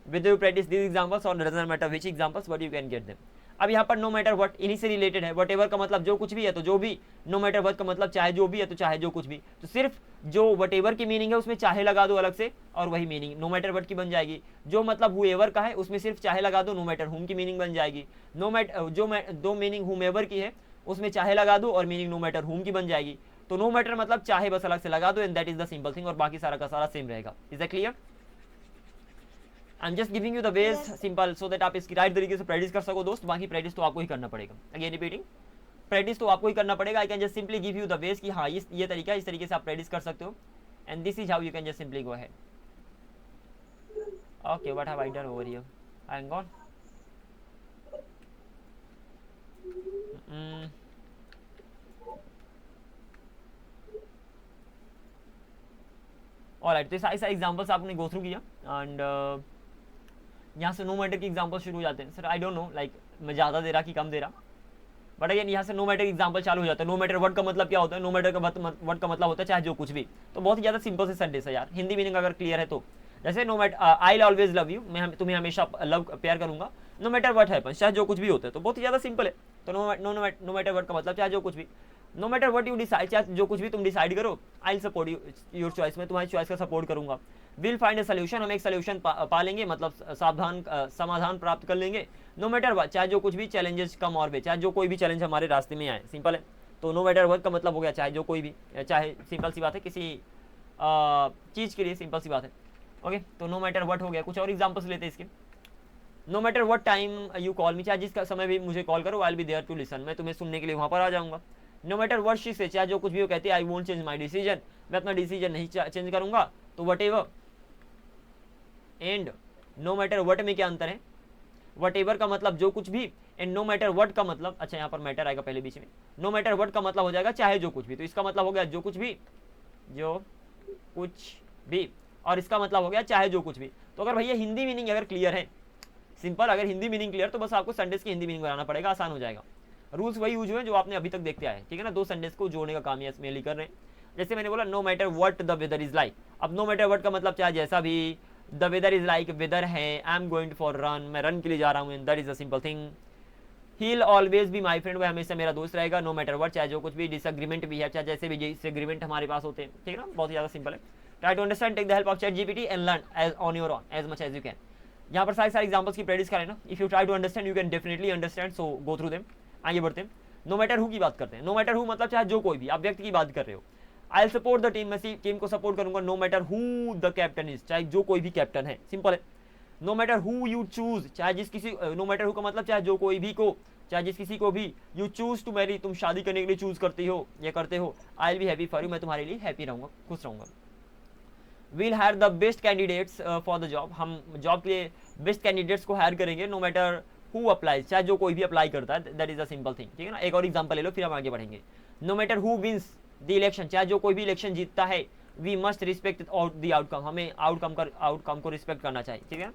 With you practice these examples or doesn't matter which examples, but you can get them. अब यहाँ पर नो मैटर वट इन्हीं से रिलेटेड है। वट एवर का मतलब जो कुछ भी है, तो जो भी, नो मैटर वट का मतलब चाहे जो भी है, तो चाहे जो कुछ भी, तो सिर्फ जो वट एवर की मीनिंग है उसमें चाहे लगा दो अलग से, और वही मीनिंग नो मैटर वट की बन जाएगी। जो मतलब हु एवर का है उसमें सिर्फ चाहे लगा दो, नो मैटर हुम की मीनिंग बन जाएगी। नो मैटर जो दो मीनिंग हुम एवर की है उसमें चाहे लगा दो और मीनिंग नो मैटर हुम की बन जाएगी। तो नो मैटर मतलब चाहे बस अलग से लगा दो, and that is the simple thing, और बाकी सारा का सारा सेम रहेगा। Is that clear? I am just giving you the ways simple, so that आप इसकी राइट तरीके से प्रैक्टिस कर सको दोस्त। बाकी प्रैक्टिस तो आपको ही करना पड़ेगा। अगेन रिपीटिंग, प्रैक्टिस तो आपको ही करना पड़ेगा। I can just simply give you the ways कि हाँ ये तरीका है, इस तरीके से आप प्रैक्टिस कर सकते हो, and this is how you can just simply go ahead. Okay, what have I done over here? I am gone. Alright, तो सारे एग्जांपल्स आपने गो थ्रू किया, एंड यहाँ से नो मैटर के एग्जांपल शुरू हो जाते हैं। Sir I don't know, like मैं ज़्यादा दे रहा कि कम दे रहा, बट अगेन यहाँ से नो मैटर एग्जांपल चालू हो जाता है। नो मैटर वर्ड का मतलब क्या होता है? नो मैटर का वर्ड का मतलब होता है चाहे जो कुछ भी। तो बहुत ही ज़्यादा सिंपल से सेंटेंस है यार, हिंदी मीनिंग अगर क्लियर है तो। जैसे no matter, I will always love you, मैं तुम्हें हमेशा लव प्यार करूंगा, नो मैटर व्हाट हैपेंस, चाहे जो कुछ भी होता है। तो बहुत ही ज़्यादा सिंपल है। तो नो मैटर वर्ड का मतलब चाहे जो कुछ भी, no matter what you decide, चाहे जो कुछ भी तुम डिसाइड करो, I will support you your choice, मैं तुम्हारी चॉइस का सपोर्ट करूंगा। विल फाइंड अ सोल्यूशन, हम एक सोल्यूशन पा लेंगे, मतलब समाधान प्राप्त कर लेंगे। नो मैटर व्हाट, चाहे जो कुछ भी चैलेंजेस कम और वे, चाहे जो कोई भी चैलेंज हमारे रास्ते में आए, सिंपल है। तो नो मैटर व्हाट का मतलब हो गया चाहे जो कोई भी, चाहे सिंपल सी बात है किसी चीज़ के लिए, सिंपल सी बात है। ओके, तो नो मैटर व्हाट हो गया। कुछ और एग्जांपल्स लेते हैं इसके। No matter what time you call me, चाहे जिस समय भी मुझे कॉल करो, I will be there to listen, मैं तुम्हें सुनने के लिए वहाँ पर आ जाऊँगा। नो मैटर व्हाट शी से, चाहे जो कुछ भी वो कहती है, I won't change my decision, मैं अपना डिसीजन नहीं चेंज करूँगा। तो whatever and no matter what में क्या अंतर है? वट एवर का मतलब जो कुछ भी, एंड नो मैटर व्हाट का मतलब, अच्छा यहाँ पर मैटर आएगा पहले बीच में, नो मैटर व्हाट का मतलब हो जाएगा चाहे जो कुछ भी। तो इसका मतलब हो गया जो कुछ भी, जो कुछ भी, और इसका मतलब हो गया चाहे जो कुछ भी। तो अगर भैया हिंदी मीनिंग अगर क्लियर है, सिंपल, अगर हिंदी मीनिंग क्लियर, तो बस आपको सेंटेंस की हिंदी मीनिंग बनाना पड़ेगा, आसान हो जाएगा। रूल्स वही यूज हुए जो आपने अभी तक देखते आए, ठीक है ना। दो सेंटेंस को जोड़ने का काम मेनली कर रहे हैं। जैसे मैंने बोला no matter what the weather is like, अब नो मैटर व्हाट का मतलब चाहे जैसा भी, the weather is like, weather है, I am going for run, मैं रन के लिए जा रहा हूँ, that is a simple thing. He will always be my friend, वह हमेशा मेरा दोस्त रहेगा, नो मैटर व्हाट, चाहे जो कुछ भी डिसएग्रीमेंट भी है, चाहे जैसे भी डिसएग्रीमेंट हमारे पास होते हैं, ठीक है ना, बहुत ही ज़्यादा सिंपल है। Try to understand, take the help of ChatGPT and learn as on your own as much as you can. यहाँ पर सारे एग्जाम्पल्स की प्रैक्टिस करें ना, if you try to understand you can definitely understand, so go through them. आगे बढ़ते हैं, no matter who की बात करते हैं। नो मैटर हु मतलब चाहे जो कोई भी, आप व्यक्ति की बात कर रहे हो। I will support the team, मैं टीम को सपोर्ट करूंगा, no matter who the captain is, चाहे जो कोई भी कैप्टन है, सिंपल है। No matter who you choose, चाहे जिस किसी, नो मैटर हु का मतलब चाहे जो कोई भी को, चाहे जिस किसी को भी, यू चूज टू मैरी, तुम शादी करने के लिए चूज करती हो या करते हो, I will be happy for you, मैं तुम्हारे लिए हैप्पी रहूंगा, खुश रहूंगा। We'll hire the best candidates for the job, हम जॉब के लिए बेस्ट कैंडिडेट्स को हायर करेंगे, नो मैटर हु अप्लाइज, चाहे जो कोई भी अप्लाई करता है, that is a simple thing, ठीक है ना। एक और एग्जांपल ले लो फिर हम आगे बढ़ेंगे। No matter who wins the election, चाहे जो कोई भी इलेक्शन जीतता है, we must respect the outcome, हमें आउटकम को रिस्पेक्ट करना चाहिए, ठीक है।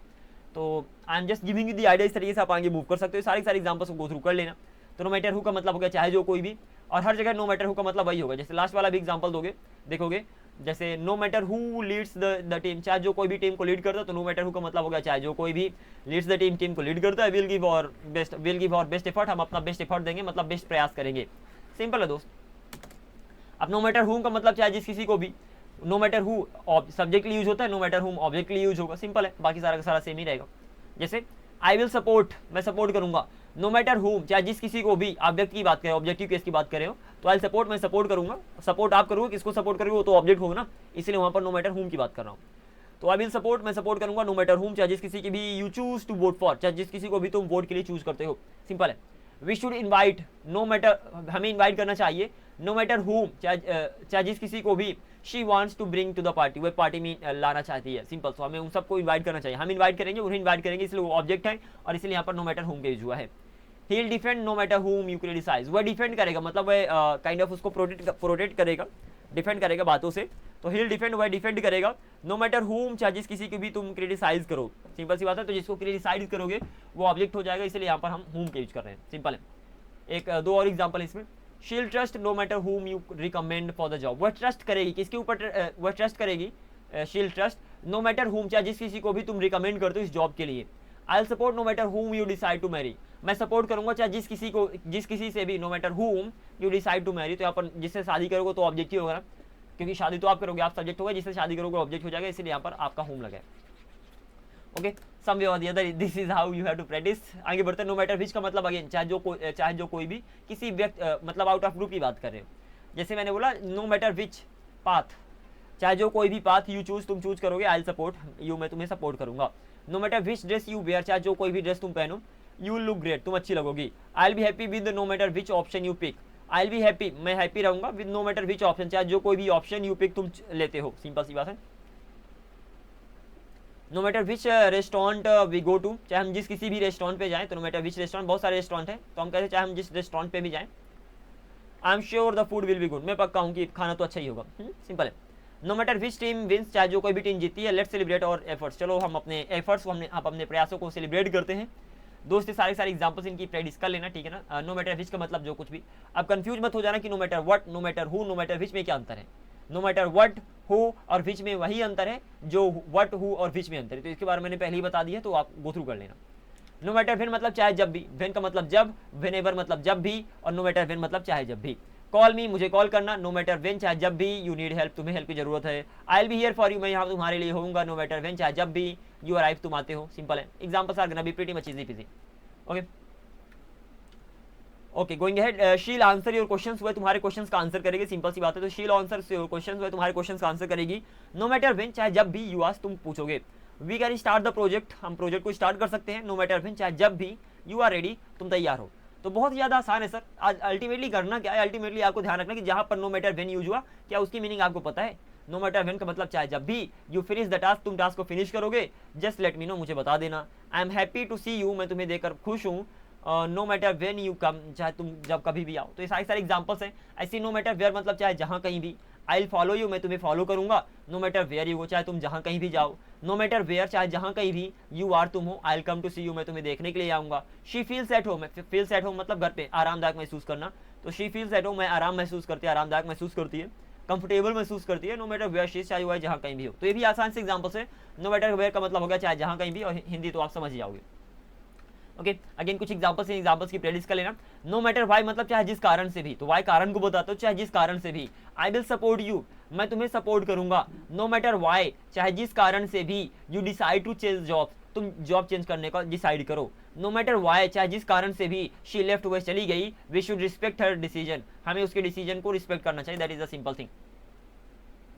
तो I am just giving you the idea, इस तरीके से आप आगे मूव कर सकते हो, सारे एग्जांपल्स को गो थ्रू कर लेना। तो नो मैटर हु का मतलब हो गया चाहे जो कोई भी, और हर जगह नो मैटर हु का मतलब वही होगा। जैसे लास्ट वाला भी एग्जांपल दोगे, देखोगे, जैसे no matter who leads the team, चाहे जो कोई भी टीम को लीड करता है, तो नो मैटर हु का मतलब हो गया चाहे जो कोई भी लीड्स द टीम को लीड करता है, विल गिव और बेस्ट एफर्ट, हम अपना बेस्ट एफर्ट देंगे, मतलब बेस्ट प्रयास करेंगे, सिंपल है दोस्त। अब नो मैटर हु का मतलब चाहे जिस किसी को भी, no matter who subject use होता है, no matter whom object use होगा, सिंपल है, बाकी सारा का सारा सेम ही रहेगा। जैसे आई विल सपोर्ट, मैं सपोर्ट करूंगा, नो मैटर हुम, चाहे जिस किसी को भी, आप व्यक्ति की बात करें, ऑब्जेक्टिव केस की बात करें हो, तो आई सपोर्ट, मैं सपोर्ट करूंगा, सपोर्ट आप करोगे, किसको सपोर्ट करोगे, वो तो ऑब्जेक्ट होगा ना, इसलिए वहां पर नो मैटर हुम की बात कर रहा हूँ। तो आई विल सपोर्ट, मैं सपोर्ट करूंगा, नो मैटर हुम, चाहे जिस किसी की भी, you choose to vote for, चाहे जिस किसी को भी तुम वोट के लिए चूज करते हो, सिंपल है। We should invite, no matter, हमें इन्वाइट करना चाहिए, नो मैटर हुम, चाहे जिस किसी को भी, she wants to bring to the party, वह पार्टी में लाना चाहती है, सिंपल। सो हमें उन सबको इन्वाइट करना चाहिए, हम इन्वाइट करेंगे, उन्हें इन्वाइट करेंगे, इसलिए वो ऑब्जेक्ट है, और इसलिए यहाँ पर नो मैटर हुम का यूज हुआ है। He will defend, no matter whom you criticise, वह डिफेंड करेगा, मतलब वह काइंड ऑफ उसको प्रोटेक्ट करेगा, डिफेंड करेगा बातों से, तो ही विल डिफेंड, वह डिफेंड करेगा, नो मैटर हुम, चाहे जिस किसी को भी तुम क्रिटिसाइज करो, सिंपल सी बात है। तो जिसको क्रिटिसाइज करोगे वो ऑब्जेक्ट हो जाएगा, इसलिए यहाँ पर हम हुम का यूज कर रहे हैं, सिंपल है। एक दो और एग्जाम्पल इसमें, she'll trust no matter whom you recommend for the job, वह ट्रस्ट करेगी, किसके ऊपर वह ट्रस्ट करेगी, शील ट्रस्ट नो मैटर हुम, चाहे जिस किसी को भी तुम रिकमेंड करते हो इस जॉब के लिए। I will support no matter whom you decide to marry, मैं सपोर्ट करूंगा चाहे जिस किसी से भी, no matter whom you decide to marry, तो यहाँ पर जिससे शादी करोगे तो ऑब्जेक्ट ही होगा ना, क्योंकि शादी तो आप करोगे, आप सब्जेक्ट होगा, जिससे शादी करोगे ऑब्जेक्ट हो जाएगा, इसलिए यहाँ पर आपका हुम लगा है। ओके, सम वे और the other, this is how you have to practice. आगे बढ़ते हैं। नो मैटर विच का मतलब अगेन चाहे जो कोई भी, किसी व्यक्ति, मतलब आउट ऑफ ग्रुप की बात कर रहे हो। जैसे मैंने बोला नो मैटर विच पाथ, चाहे जो कोई भी पाथ यू चूज, तुम चूज करोगे, आई विल सपोर्ट यू, मैं तुम्हें सपोर्ट करूंगा। No matter which dress you wear, चाहे जो कोई भी ड्रेस तुम पहनो, यू विल लुक ग्रेट, तुम अच्छी लगोगी। I will be happy with no matter which option you pick, I will be happy, मैं हैप्पी रहूंगा with no matter which option, चाहे जो कोई भी ऑप्शन यू पिक तुम लेते हो, सिंपल सी बात है। No matter which restaurant we go to, चाहे हम जिस किसी भी रेस्टोरेंट पे जाएं, तो नो मैटर विच रेस्टोरेंट, बहुत सारे रेस्टोरेंट हैं, तो हम कहते हैं चाहे हम जिस रेस्टोरेंट पे भी जाएं, I am sure the food will be good, मैं पक्का हूँ कि खाना तो अच्छा ही होगा, सिंपल है। No matter which team wins, चाहे जो कोई भी टीम जीतती है, लेट्स सेलिब्रेट और एफर्ट्स, चलो हम अपने एफर्ट्स को, आप अपने प्रयासों को सेलिब्रेट करते हैं। दोस्त सारे एग्जांपल्स इनकी प्रैक्टिस कर लेना, ठीक है ना। नो मैटर विच का मतलब जो कुछ भी, अब कंफ्यूज मत हो जाना कि no matter what, no matter who, no matter which में क्या अंतर है। नो मैटर व्हाट, हु और विच में वही अंतर है जो व्हाट, हु और विच में अंतर है, तो इसके बारे में मैंने पहले ही बता दिया, तो आप गो थ्रू कर लेना। नो मैटर व्हेन मतलब चाहे जब भी, व्हेन का मतलब जब, व्हेनेवर मतलब जब भी, और नो मैटर व्हेन मतलब चाहे जब भी। कॉल मी, मुझे कॉल करना, नो मैटर व्हेन, चाहे जब भी, यू नीड हेल्प, तुम्हें हेल्प की जरूरत है। आई will be here for you, मैं यहाँ तुम्हारे लिए होऊंगा, नो मैटर व्हेन, चाहे जब भी यू अराइव, तुम आते हो, सिंपल है। Examples are gonna be pretty much easy peasy. Okay, going ahead, she will answer your questions, वह तुम्हारे क्वेश्चंस का आंसर करेगी, सिंपल सी बात है। तो she will answer your questions, वह तुम्हारे क्वेश्चंस का आंसर करेगी। नो मैटर व्हेन, चाहे जब भी, यू आस्क, तुम पूछोगे। We can start the project, हम प्रोजेक्ट को स्टार्ट कर सकते हैं। नो मैटर व्हेन, चाहे जब भी, यू आर रेडी, तुम तैयार हो। तो बहुत ही ज़्यादा आसान है सर। आज अल्टीमेटली करना क्या है, अल्टीमेटली आपको ध्यान रखना कि जहाँ पर नो मैटर व्हेन यूज हुआ, क्या उसकी मीनिंग आपको पता है। नो मैटर व्हेन का मतलब चाहे जब भी, यू फिनिश द टास्क, तुम टास्क को फिनिश करोगे, जस्ट लेट मी नो, मुझे बता देना। I am happy to see you, मैं तुम्हें देखकर खुश हूँ। No matter when you come, चाहे तुम जब कभी भी आओ। तो ये सारे एग्जांपल्स हैं। ऐसी नो मैटर वेयर मतलब चाहे जहाँ कहीं भी। आई विल फॉलो यू, मैं तुम्हें फॉलो करूंगा। नो मैटर वेयर यू हो, चाहे तुम जहाँ कहीं भी जाओ। नो मैटर वेयर, चाहे जहाँ कहीं भी यू आर, तुम हो। I will come to see you, मैं तुम्हें देखने के लिए आऊँगा। She feels at home, feels at home मतलब घर पे आरामदायक महसूस करना। तो शी फील्स एट होम, मैं आराम महसूस करती है, आरामदायक महसूस करती है। कंफर्टेबल महसूस करती है, no matter where she is, चाहे वो जहाँ कहीं भी हो। तो ये भी आसान से एग्जाम्पल्स है। नो मैटर वेयर का मतलब होगा चाहे जहाँ कहीं भी, और हिंदी तो आप समझ ही जाओगे। ओके, अगेन कुछ एग्जांपल्स हैं, एग्जांपल्स की प्रैक्टिस कर लेना। नो मैटर व्हाई मतलब चाहे जिस कारण से भी, तो व्हाई कारण को बताते हो, चाहे जिस कारण से भी। आई विल सपोर्ट यू, मैं तुम्हें सपोर्ट करूंगा। नो मैटर व्हाई चाहे जिस कारण से भी, you decide to change job, तुम जॉब चेंज करने का डिसाइड करो। नो मैटर व्हाई चाहे जिस कारण से भी, शी लेफ्ट वह चली गई, we should respect her decision, हमें उसके डिसीजन को रिस्पेक्ट करना चाहिए। That is the simple thing.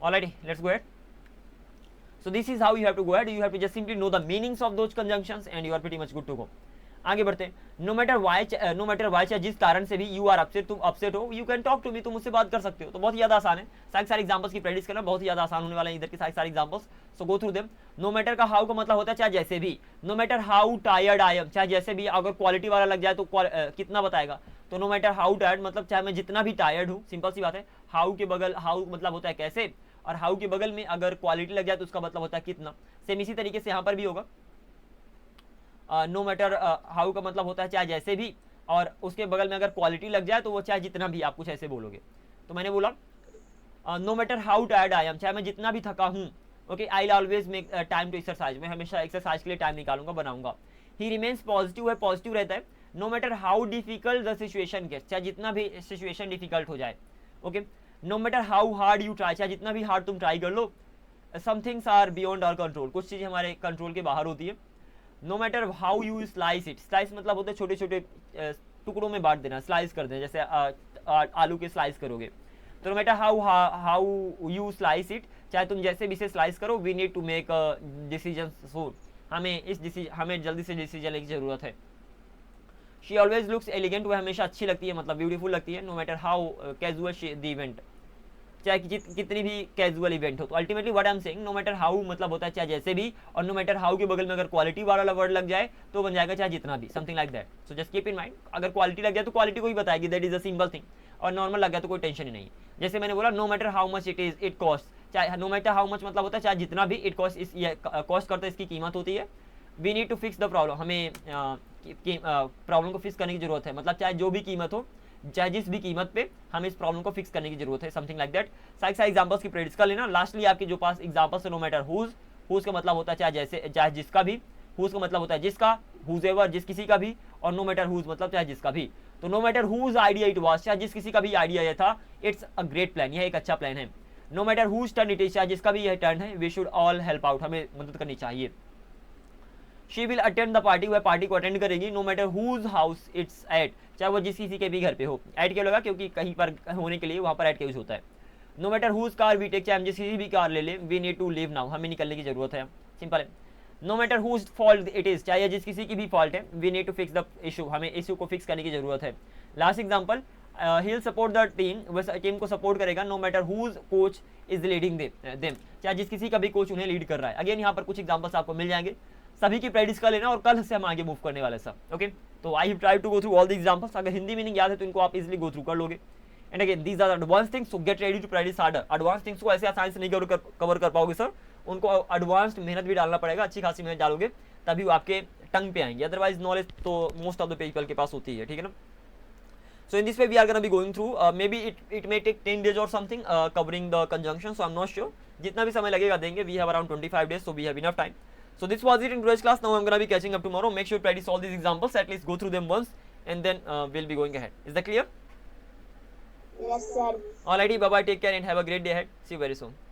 Alright, let's go ahead. So this is how you have to go ahead. You have to just simply know the meanings of those conjunctions and you are pretty much good to go. आगे बढ़ते हैं। No matter why चाहे जिस कारण से भी you are upset, तुम upset हो, you can talk to me, तुम मुझसे बात कर सकते हो। तो बहुत ही ज्यादा आसान है, सारे एग्जांपल्स की प्रैक्टिस करना बहुत ही ज्यादा आसान होने वाला है इधर के सारे examples. So go through them. No matter का हाउ का मतलब होता है चाहे जैसे भी। No matter how tired I am, चाहे जैसे भी, अगर क्वालिटी वाला लग जाए तो कितना बताएगा। तो नो मैटर हाउ टायर्ड मतलब चाहे मैं जितना भी टायर्ड हूँ, सिंपल सी बात है। हाउ के बगल, हाउ मतलब होता है कैसे, और हाउ के बगल में अगर क्वालिटी लग जाए तो उसका मतलब होता है कितना। सेम इसी तरीके से यहाँ पर भी होगा। नो मैटर हाउ का मतलब होता है चाहे जैसे भी, और उसके बगल में अगर क्वालिटी लग जाए तो वो चाहे जितना भी, आप कुछ ऐसे बोलोगे। तो मैंने बोला no matter how tired I am, चाहे मैं जितना भी थका हूँ, okay, I always make time to exercise, मैं हमेशा एक्सरसाइज के लिए टाइम निकालूंगा, बनाऊंगा। ही रिमेन्स पॉजिटिव है, पॉजिटिव रहता है। No matter how difficult the situation gets, चाहे जितना भी सिचुएशन डिफिकल्ट हो जाए, okay. No matter how hard you try, चाहे जितना भी हार्ड तुम ट्राई कर लो। Some things are beyond our control, कुछ चीज़ें हमारे कंट्रोल के बाहर होती है। No matter how you slice it, slice मतलब होता है छोटे छोटे टुकड़ों में बांट देना, स्लाइस कर देना, जैसे आलू के स्लाइस करोगे। तो no matter how you slice it, चाहे तुम जैसे भी इसे स्लाइस करो, we need to make decision soon, हमें जल्दी से डिसीजन लेने की जरूरत है। शी ऑलवेज लुक्स एलिगेंट, वह हमेशा अच्छी लगती है, मतलब ब्यूटीफुल लगती है। No matter how casual the event, चाहे कितनी भी कैजुअल इवेंट हो। तो ultimately what I am saying, no matter how मतलब होता है चाहे जैसे भी, और नो मैटर हाउ के बगल में अगर क्वालिटी वाला वर्ड लग जाए तो बन जाएगा चाहे जितना भी, something like that. So just keep in mind, अगर क्वालिटी लग जाए तो क्वालिटी को ही बताएगी, that is a simple thing, और नॉर्मल लग गया तो कोई टेंशन ही नहीं। जैसे मैंने बोला no matter how much it cost, चाहे नो मैटर हाउ मच मतलब होता है चाहे जितना भी, इट कॉस्ट कॉस्ट करता है, इसकी कीमत होती है। We need to fix the problem, हमें प्रॉब्लम को फिक्स करने की जरूरत है, मतलब चाहे जो भी कीमत हो, चाहे जिस भी कीमत पे, हमें इस प्रॉब्लम को फिक्स करने की जरूरत है, समथिंग लाइक दैट। सारे एग्जांपल्स की प्रैक्टिस कर लेना। लास्टली आपके जो पास एग्जांपल्स है, नो मैटर हुज का मतलब होता है चाहे जैसे, चाहे जिसका भी। हुज का मतलब होता है जिसका, हुजेवर जिस किसी का भी, और नो मैटर हुज मतलब चाहे जिसका भी। तो no matter whose idea it was, चाहे जिस किसी का भी आइडिया यह था, इट्स अ ग्रेट प्लान, यह एक अच्छा प्लान है। No matter whose turn it is, चाहे जिसका भी यह टर्न है, we should all help out, हमें मदद करनी चाहिए। She will attend the party, वह पार्टी को अटेंड करेगी। No matter whose house it's at, चाहे वो जिस किसी के भी घर पे हो। ऐड क्यों लगा, क्योंकि कहीं पर होने के लिए वहाँ पर ऐड का यूज होता है। No matter whose car we take, चाहे हम जिस किसी भी कार ले लें, we need to leave now, हमें निकलने की जरूरत है, सिंपल है। No matter whose fault it is, चाहे जिस किसी की भी फॉल्ट है, we need to fix the issue, हमें इशू को फिक्स करने की जरूरत है। Last example, he will support the team, वह टीम को सपोर्ट करेगा। No matter whose coach is leading them, चाहे जिस किसी का भी कोच उन्हें लीड कर रहा है। अगेन यहाँ पर कुछ एग्जाम्पल्स आपको मिल जाएंगे, सभी की प्रैक्टिस कर लेना, और कल से हम आगे मूव करने वाले सब, ओके। तो I have tried to go through all the examples, अगर हिंदी मीनिंग याद है तो इनको आप इजीली गो थ्रू कर लोगे। And again these are advance things, so get ready to practice harder. Advance things को ऐसे आसानी से नहीं कवर कर पाओगे सर, उनको एडवांस्ड मेहनत भी डालना पड़ेगा, अच्छी खासी मेहनत डालोगे तभी वो आपके टंग पे आएंगे, अदरवाइज नॉलेज तो मोस्ट ऑफ द पीपल के पास होती है, ठीक है ना। So in this way we are going to be going through, maybe it may take 10 days or something covering the conjunction, so I'm not sure, जितना भी समय लगेगा देंगे, we have around 25 days, so we have enough time. So this was it in today's class. Now I'm going to be catching up tomorrow. Make sure to practice all these examples, at least go through them once, and then we'll be going ahead. Is that clear? Yes sir. Alrighty, bye bye, take care and have a great day ahead. See you very soon.